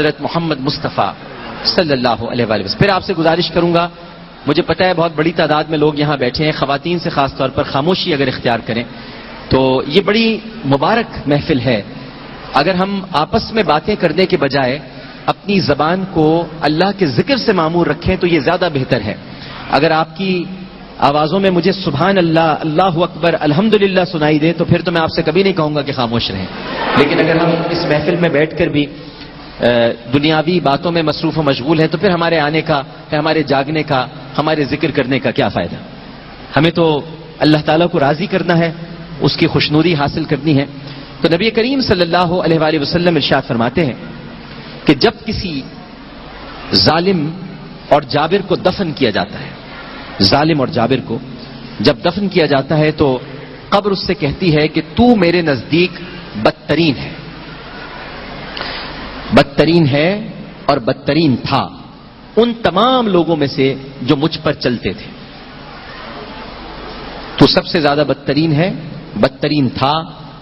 حضرت محمد مصطفیٰ صلی اللہ علیہ وآلہ وسلم. پھر آپ سے گزارش کروں گا، مجھے پتہ ہے بہت بڑی تعداد میں لوگ یہاں بیٹھے ہیں، خواتین سے خاص طور پر خاموشی اگر اختیار کریں تو یہ بڑی مبارک محفل ہے. اگر ہم آپس میں باتیں کرنے کے بجائے اپنی زبان کو اللہ کے ذکر سے معمور رکھیں تو یہ زیادہ بہتر ہے. اگر آپ کی آوازوں میں مجھے سبحان اللہ، اللہ اکبر، الحمدللہ سنائی دے تو پھر تو میں آپ سے کبھی نہیں کہوں گا کہ خاموش رہیں. لیکن اگر ہم اس محفل میں بیٹھ کر بھی دنیاوی باتوں میں مصروف و مشغول ہیں تو پھر ہمارے آنے کا، ہمارے جاگنے کا، ہمارے ذکر کرنے کا کیا فائدہ؟ ہمیں تو اللہ تعالیٰ کو راضی کرنا ہے، اس کی خوشنودی حاصل کرنی ہے. تو نبی کریم صلی اللہ علیہ وآلہ وسلم ارشاد فرماتے ہیں کہ جب کسی ظالم اور جابر کو دفن کیا جاتا ہے، ظالم اور جابر کو جب دفن کیا جاتا ہے تو قبر اس سے کہتی ہے کہ تو میرے نزدیک بدترین ہے، بدترین ہے اور بدترین تھا ان تمام لوگوں میں سے جو مجھ پر چلتے تھے. تو سب سے زیادہ بدترین ہے، بدترین تھا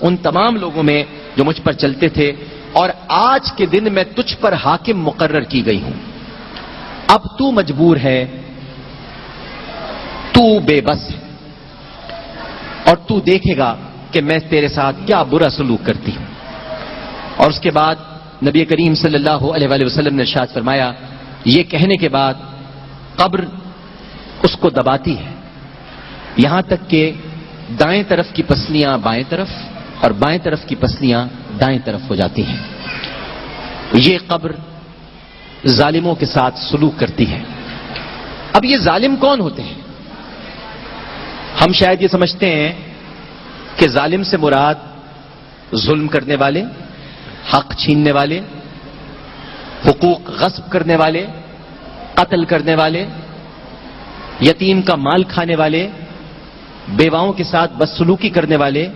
ان تمام لوگوں میں جو مجھ پر چلتے تھے، اور آج کے دن میں تجھ پر حاکم مقرر کی گئی ہوں. اب تو مجبور ہے، تو بے بس ہے، اور تو دیکھے گا کہ میں تیرے ساتھ کیا برا سلوک کرتی ہوں. اور اس کے بعد نبی کریم صلی اللہ علیہ وآلہ وسلم نے ارشاد فرمایا، یہ کہنے کے بعد قبر اس کو دباتی ہے یہاں تک کہ دائیں طرف کی پسلیاں بائیں طرف اور بائیں طرف کی پسلیاں دائیں طرف ہو جاتی ہیں. یہ قبر ظالموں کے ساتھ سلوک کرتی ہے. اب یہ ظالم کون ہوتے ہیں؟ ہم شاید یہ سمجھتے ہیں کہ ظالم سے مراد ظلم کرنے والے، حق چھیننے والے، حقوق غصب کرنے والے، قتل کرنے والے، یتیم کا مال کھانے والے، بیواؤں کے ساتھ بدسلوکی کرنے والے،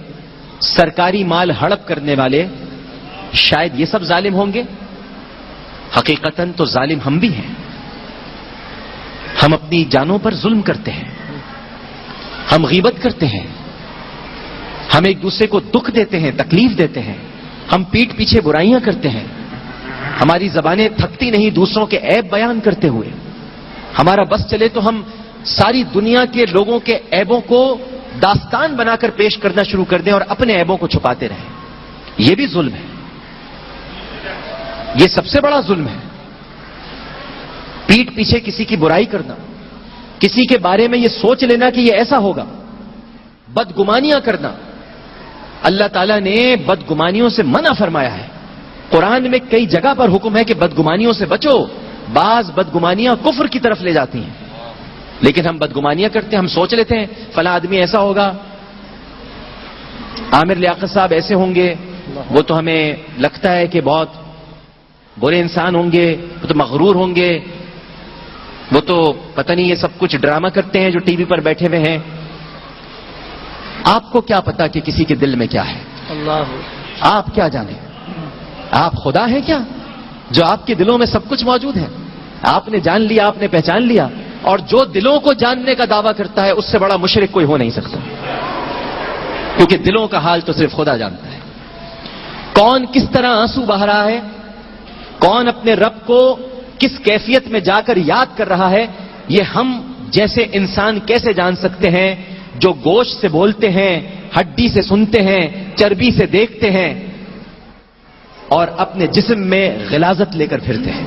سرکاری مال ہڑپ کرنے والے، شاید یہ سب ظالم ہوں گے. حقیقتاً تو ظالم ہم بھی ہیں. ہم اپنی جانوں پر ظلم کرتے ہیں، ہم غیبت کرتے ہیں، ہم ایک دوسرے کو دکھ دیتے ہیں، تکلیف دیتے ہیں، ہم پیٹھ پیچھے برائیاں کرتے ہیں، ہماری زبانیں تھکتی نہیں دوسروں کے عیب بیان کرتے ہوئے. ہمارا بس چلے تو ہم ساری دنیا کے لوگوں کے عیبوں کو داستان بنا کر پیش کرنا شروع کر دیں اور اپنے عیبوں کو چھپاتے رہیں. یہ بھی ظلم ہے، یہ سب سے بڑا ظلم ہے. پیٹھ پیچھے کسی کی برائی کرنا، کسی کے بارے میں یہ سوچ لینا کہ یہ ایسا ہوگا، بدگمانیاں کرنا. اللہ تعالیٰ نے بدگمانیوں سے منع فرمایا ہے. قرآن میں کئی جگہ پر حکم ہے کہ بدگمانیوں سے بچو. بعض بدگمانیاں کفر کی طرف لے جاتی ہیں، لیکن ہم بدگمانیاں کرتے ہیں. ہم سوچ لیتے ہیں فلاں آدمی ایسا ہوگا، عامر لیاقت صاحب ایسے ہوں گے، وہ تو ہمیں لگتا ہے کہ بہت برے انسان ہوں گے، وہ تو مغرور ہوں گے، وہ تو پتہ نہیں یہ سب کچھ ڈرامہ کرتے ہیں جو ٹی وی پر بیٹھے ہوئے ہیں. آپ کو کیا پتا کہ کسی کے دل میں کیا ہے؟ آپ کیا جانیں؟ آپ خدا ہیں کیا جو آپ کے دلوں میں سب کچھ موجود ہے؟ آپ نے جان لیا، آپ نے پہچان لیا. اور جو دلوں کو جاننے کا دعویٰ کرتا ہے اس سے بڑا مشرک کوئی ہو نہیں سکتا، کیونکہ دلوں کا حال تو صرف خدا جانتا ہے. کون کس طرح آنسو بہا رہا ہے، کون اپنے رب کو کس کیفیت میں جا کر یاد کر رہا ہے، یہ ہم جیسے انسان کیسے جان سکتے ہیں جو گوشت سے بولتے ہیں، ہڈی سے سنتے ہیں، چربی سے دیکھتے ہیں اور اپنے جسم میں غلاظت لے کر پھرتے ہیں.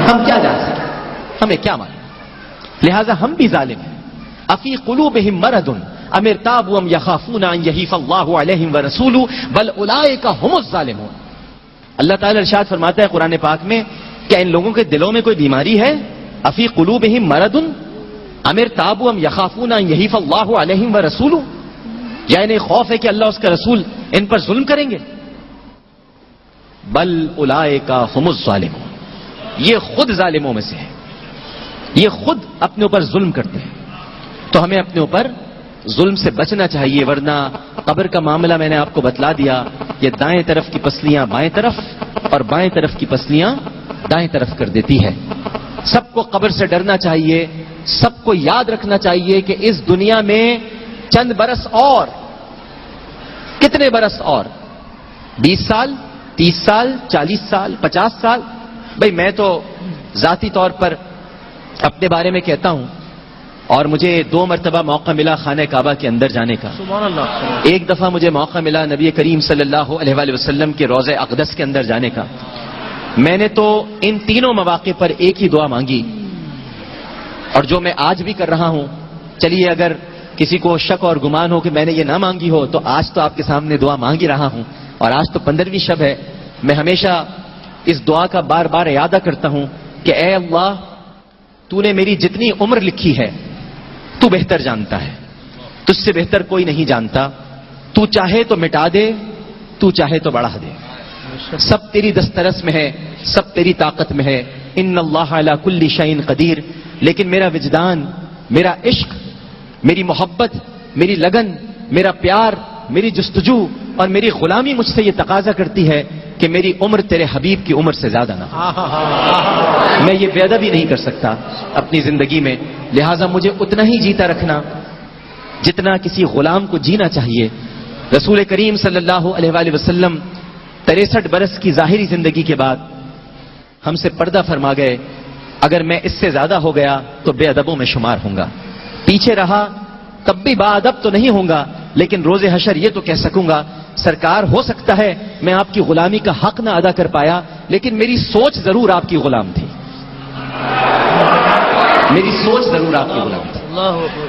ہم کیا جان سکتے؟ ہمیں کیا معلوم؟ لہذا ہم بھی ظالم ہیں. افی قلوبہم مرض ام ارتابوا ام یخافون ان یحیف اللہ علیہم ورسولہ بل اولئک هم الظالمون. اللہ تعالی ارشاد فرماتا ہے قرآن پاک میں، کیا ان لوگوں کے دلوں میں کوئی بیماری ہے؟ افی قلوبہم مرض ام ارتابوا ام یخافون ان یحیف اللہ علیہم ورسولہ، یا انہیں خوف ہے کہ اللہ اس کا رسول ان پر ظلم کریں گے؟ بل اولئک هم الظالمون، یہ خود ظالموں میں سے ہے، یہ خود اپنے اوپر ظلم کرتے ہیں. تو ہمیں اپنے اوپر ظلم سے بچنا چاہیے، ورنہ قبر کا معاملہ میں نے آپ کو بتلا دیا. یہ دائیں طرف کی پسلیاں بائیں طرف اور بائیں طرف کی پسلیاں دائیں طرف کر دیتی ہے. سب کو قبر سے ڈرنا چاہیے، سب کو یاد رکھنا چاہیے کہ اس دنیا میں چند برس اور، کتنے برس اور، 20 سال، 30 سال، 40 سال، 50 سال، بھئی میں تو ذاتی طور پر اپنے بارے میں کہتا ہوں، اور مجھے 2 مرتبہ موقع ملا خانہ کعبہ کے اندر جانے کا. سبحان اللہ. ایک دفعہ مجھے موقع ملا نبی کریم صلی اللہ علیہ وآلہ وسلم کے روضہ اقدس کے اندر جانے کا. میں نے تو ان تینوں مواقع پر ایک ہی دعا مانگی، اور جو میں آج بھی کر رہا ہوں. چلیے اگر کسی کو شک اور گمان ہو کہ میں نے یہ نہ مانگی ہو، تو آج تو آپ کے سامنے دعا مانگ ہی رہا ہوں، اور آج تو 15ویں شب ہے. میں ہمیشہ اس دعا کا بار بار اعادہ کرتا ہوں کہ اے اللہ، تو نے میری جتنی عمر لکھی ہے تو بہتر جانتا ہے، تجھ سے بہتر کوئی نہیں جانتا. تو چاہے تو مٹا دے، تو چاہے تو بڑھا دے. سب تیری دسترس میں ہے، سب تیری طاقت میں ہے. ان اللہ علی کل شیء قدیر. لیکن میرا وجدان، میرا عشق، میری محبت، میری لگن، میرا پیار، میری جستجو اور میری غلامی مجھ سے یہ تقاضا کرتی ہے کہ میری عمر تیرے حبیب کی عمر سے زیادہ نہ ہو. میں یہ بے ادبی نہیں کر سکتا اپنی زندگی میں. لہٰذا مجھے اتنا ہی جیتا رکھنا جتنا کسی غلام کو جینا چاہیے. رسول کریم صلی اللہ علیہ وآلہ وسلم 63 برس کی ظاہری زندگی کے بعد ہم سے پردہ فرما گئے. اگر میں اس سے زیادہ ہو گیا تو بے ادبوں میں شمار ہوں گا. پیچھے رہا تب بھی با ادب تو نہیں ہوں گا، لیکن روز حشر یہ تو کہہ سکوں گا سرکار ہو سکتا ہے میں آپ کی غلامی کا حق نہ ادا کر پایا، لیکن میری سوچ ضرور آپ کی غلام تھی. میری سوچ ضرور آپ کی غلام تھی.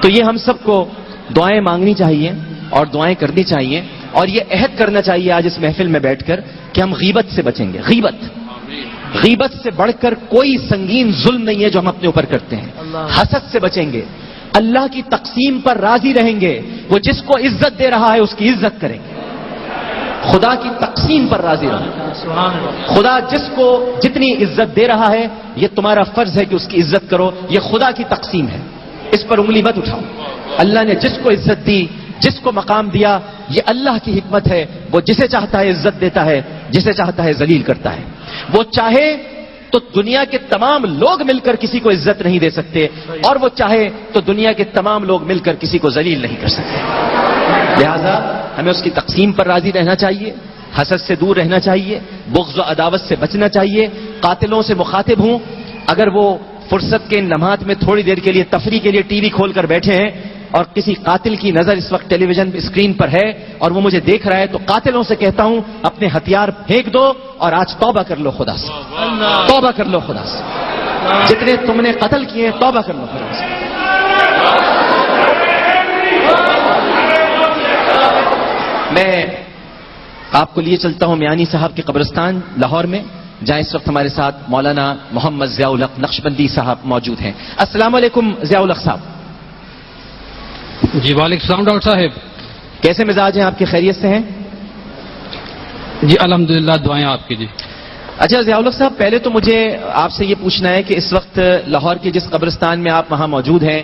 تو یہ ہم سب کو دعائیں مانگنی چاہیے اور دعائیں کرنی چاہیے، اور یہ عہد کرنا چاہیے آج اس محفل میں بیٹھ کر کہ ہم غیبت سے بچیں گے. غیبت سے بڑھ کر کوئی سنگین ظلم نہیں ہے جو ہم اپنے اوپر کرتے ہیں. حسد سے بچیں گے، اللہ کی تقسیم پر راضی رہیں گے. وہ جس کو عزت دے رہا ہے اس کی عزت کریں گے. خدا کی تقسیم پر راضی رہو. خدا جس کو جتنی عزت دے رہا ہے یہ تمہارا فرض ہے کہ اس کی عزت کرو. یہ خدا کی تقسیم ہے، اس پر انگلی مت اٹھاؤ. اللہ نے جس کو عزت دی، جس کو مقام دیا، یہ اللہ کی حکمت ہے. وہ جسے چاہتا ہے عزت دیتا ہے، جسے چاہتا ہے ذلیل کرتا ہے. وہ چاہے تو دنیا کے تمام لوگ مل کر کسی کو عزت نہیں دے سکتے، اور وہ چاہے تو دنیا کے تمام لوگ مل کر کسی کو ذلیل نہیں کر سکتے. لہذا ہمیں اس کی تقسیم پر راضی رہنا چاہیے، حسد سے دور رہنا چاہیے، بغض و عداوت سے بچنا چاہیے. قاتلوں سے مخاطب ہوں، اگر وہ فرصت کے لمحات میں تھوڑی دیر کے لیے تفریح کے لیے ٹی وی کھول کر بیٹھے ہیں اور کسی قاتل کی نظر اس وقت ٹیلی ویژن اسکرین پر ہے اور وہ مجھے دیکھ رہا ہے، تو قاتلوں سے کہتا ہوں اپنے ہتھیار پھینک دو اور آج توبہ کر لو خدا سے. توبہ کر لو خدا سے. جتنے تم نے قتل کیے ہیں توبہ کر لو خدا سے. میں آپ کو لیے چلتا ہوں میانی صاحب کے قبرستان لاہور میں، جہاں اس وقت ہمارے ساتھ مولانا محمد ضیاء الحق نقشبندی صاحب موجود ہیں. السلام علیکم ضیاء الحق صاحب. جی وعلیکم السلام ڈاکٹر صاحب. کیسے مزاج ہیں آپ کے؟ خیریت سے ہیں؟ جی الحمدللہ، دعائیں آپ کی. جی اچھا ضیاء الحق صاحب، پہلے تو مجھے آپ سے یہ پوچھنا ہے کہ اس وقت لاہور کے جس قبرستان میں آپ وہاں موجود ہیں،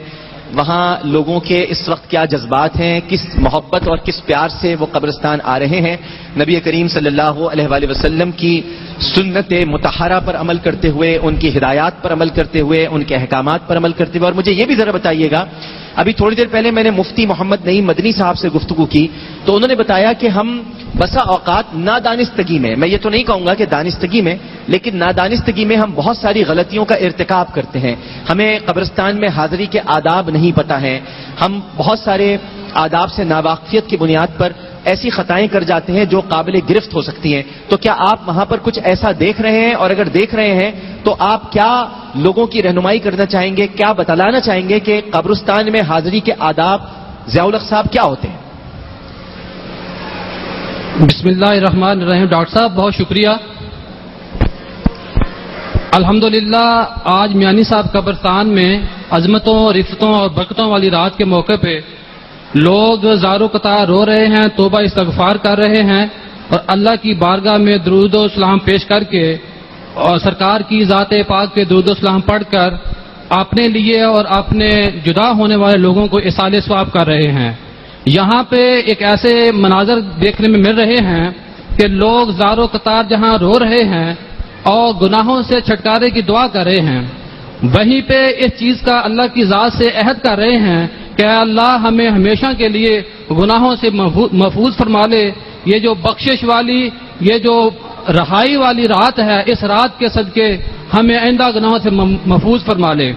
وہاں لوگوں کے اس وقت کیا جذبات ہیں؟ کس محبت اور کس پیار سے وہ قبرستان آ رہے ہیں نبی کریم صلی اللہ علیہ وآلہ وسلم کی سنت مطہرہ پر عمل کرتے ہوئے، ان کی ہدایات پر عمل کرتے ہوئے، ان کے احکامات پر عمل کرتے ہوئے؟ اور مجھے یہ بھی ذرا بتائیے گا، ابھی تھوڑی دیر پہلے میں نے مفتی محمد نعیم مدنی صاحب سے گفتگو کی تو انہوں نے بتایا کہ ہم بسا اوقات نادانستگی میں یہ تو نہیں کہوں گا کہ دانستگی میں، لیکن نادانستگی میں ہم بہت ساری غلطیوں کا ارتکاب کرتے ہیں. ہمیں قبرستان میں حاضری کے آداب نہیں پتہ ہیں، ہم بہت سارے آداب سے ناواقفیت کی بنیاد پر ایسی خطائیں کر جاتے ہیں جو قابل گرفت ہو سکتی ہیں. تو کیا آپ وہاں پر کچھ ایسا دیکھ رہے ہیں؟ اور اگر دیکھ رہے ہیں تو آپ کیا لوگوں کی رہنمائی کرنا چاہیں گے، کیا بتلانا چاہیں گے کہ قبرستان میں حاضری کے آداب ضیاء الحق صاحب کیا ہوتے ہیں؟ بسم اللہ الرحمن الرحیم. ڈاکٹر صاحب بہت شکریہ. الحمدللہ آج میانی صاحب قبرستان میں عظمتوں، رفتوں اور برکتوں والی رات کے موقع پہ لوگ زار و قطار رو رہے ہیں، توبہ استغفار کر رہے ہیں اور اللہ کی بارگاہ میں درود و سلام پیش کر کے اور سرکار کی ذات پاک پہ درود و سلام پڑھ کر اپنے لیے اور اپنے جدا ہونے والے لوگوں کو اصال ثواب کر رہے ہیں. یہاں پہ ایک ایسے مناظر دیکھنے میں مل رہے ہیں کہ لوگ زار و قطار جہاں رو رہے ہیں اور گناہوں سے چھٹکارے کی دعا کر رہے ہیں، وہیں پہ اس چیز کا اللہ کی ذات سے عہد کر رہے ہیں کہ اے اللہ ہمیں ہمیشہ کے لیے گناہوں سے محفوظ فرما لے. یہ جو بخشش والی، یہ جو رہائی والی رات ہے، اس رات کے صدقے ہمیں آئندہ گناہوں سے محفوظ فرما لے۔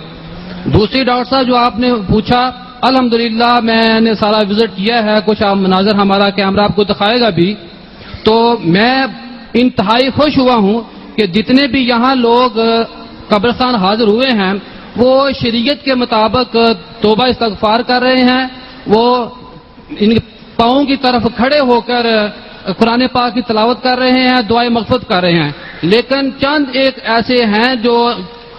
دوسری ڈاکٹر صاحب جو آپ نے پوچھا، الحمدللہ میں نے سارا وزٹ کیا ہے، کچھ مناظر ہمارا کیمرہ آپ کو دکھائے گا بھی، تو میں انتہائی خوش ہوا ہوں کہ جتنے بھی یہاں لوگ قبرستان حاضر ہوئے ہیں وہ شریعت کے مطابق توبہ استغفار کر رہے ہیں، وہ ان پاؤں کی طرف کھڑے ہو کر قرآن پاک کی تلاوت کر رہے ہیں، دعائے مغفرت کر رہے ہیں، لیکن چند ایک ایسے ہیں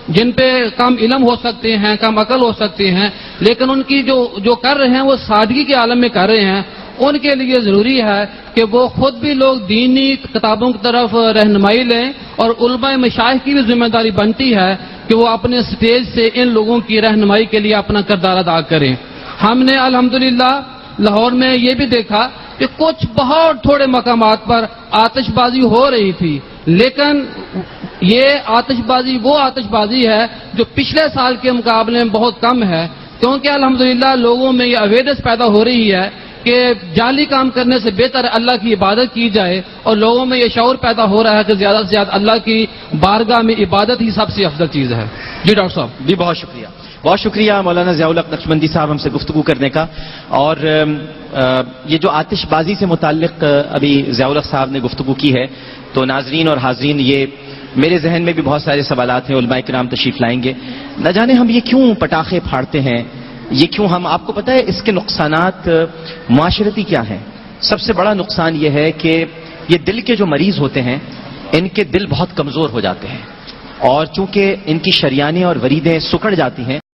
جن پہ کم علم ہو سکتے ہیں، کم عقل ہو سکتے ہیں، لیکن ان کی جو کر رہے ہیں وہ سادگی کے عالم میں کر رہے ہیں۔ ان کے لیے ضروری ہے کہ وہ خود بھی لوگ دینی کتابوں کی طرف رہنمائی لیں، اور علماء مشائخ کی بھی ذمہ داری بنتی ہے کہ وہ اپنے سٹیج سے ان لوگوں کی رہنمائی کے لیے اپنا کردار ادا کریں۔ ہم نے الحمدللہ لاہور میں یہ بھی دیکھا کہ کچھ بہت تھوڑے مقامات پر آتش بازی ہو رہی تھی، لیکن یہ آتش بازی وہ آتش بازی ہے جو پچھلے سال کے مقابلے میں بہت کم ہے، کیونکہ الحمدللہ لوگوں میں یہ اویئرنیس پیدا ہو رہی ہے کہ جعلی کام کرنے سے بہتر اللہ کی عبادت کی جائے، اور لوگوں میں یہ شعور پیدا ہو رہا ہے کہ زیادہ سے زیادہ اللہ کی بارگاہ میں عبادت ہی سب سے افضل چیز ہے۔ جی ڈاکٹر صاحب بھی بہت شکریہ، بہت شکریہ مولانا ضیاء الحق نقشبندی صاحب ہم سے گفتگو کرنے کا۔ اور یہ جو آتش بازی سے متعلق ابھی ضیاء الحق صاحب نے گفتگو کی ہے، تو ناظرین اور حاضرین، یہ میرے ذہن میں بھی بہت سارے سوالات ہیں، علماء کرام تشریف لائیں گے۔ نہ جانے ہم یہ کیوں پٹاخے پھاڑتے ہیں، یہ کیوں ہم، آپ کو پتہ ہے اس کے نقصانات معاشرتی کیا ہیں؟ سب سے بڑا نقصان یہ ہے کہ یہ دل کے جو مریض ہوتے ہیں ان کے دل بہت کمزور ہو جاتے ہیں، اور چونکہ ان کی شریانیں اور وریدیں سکڑ جاتی ہیں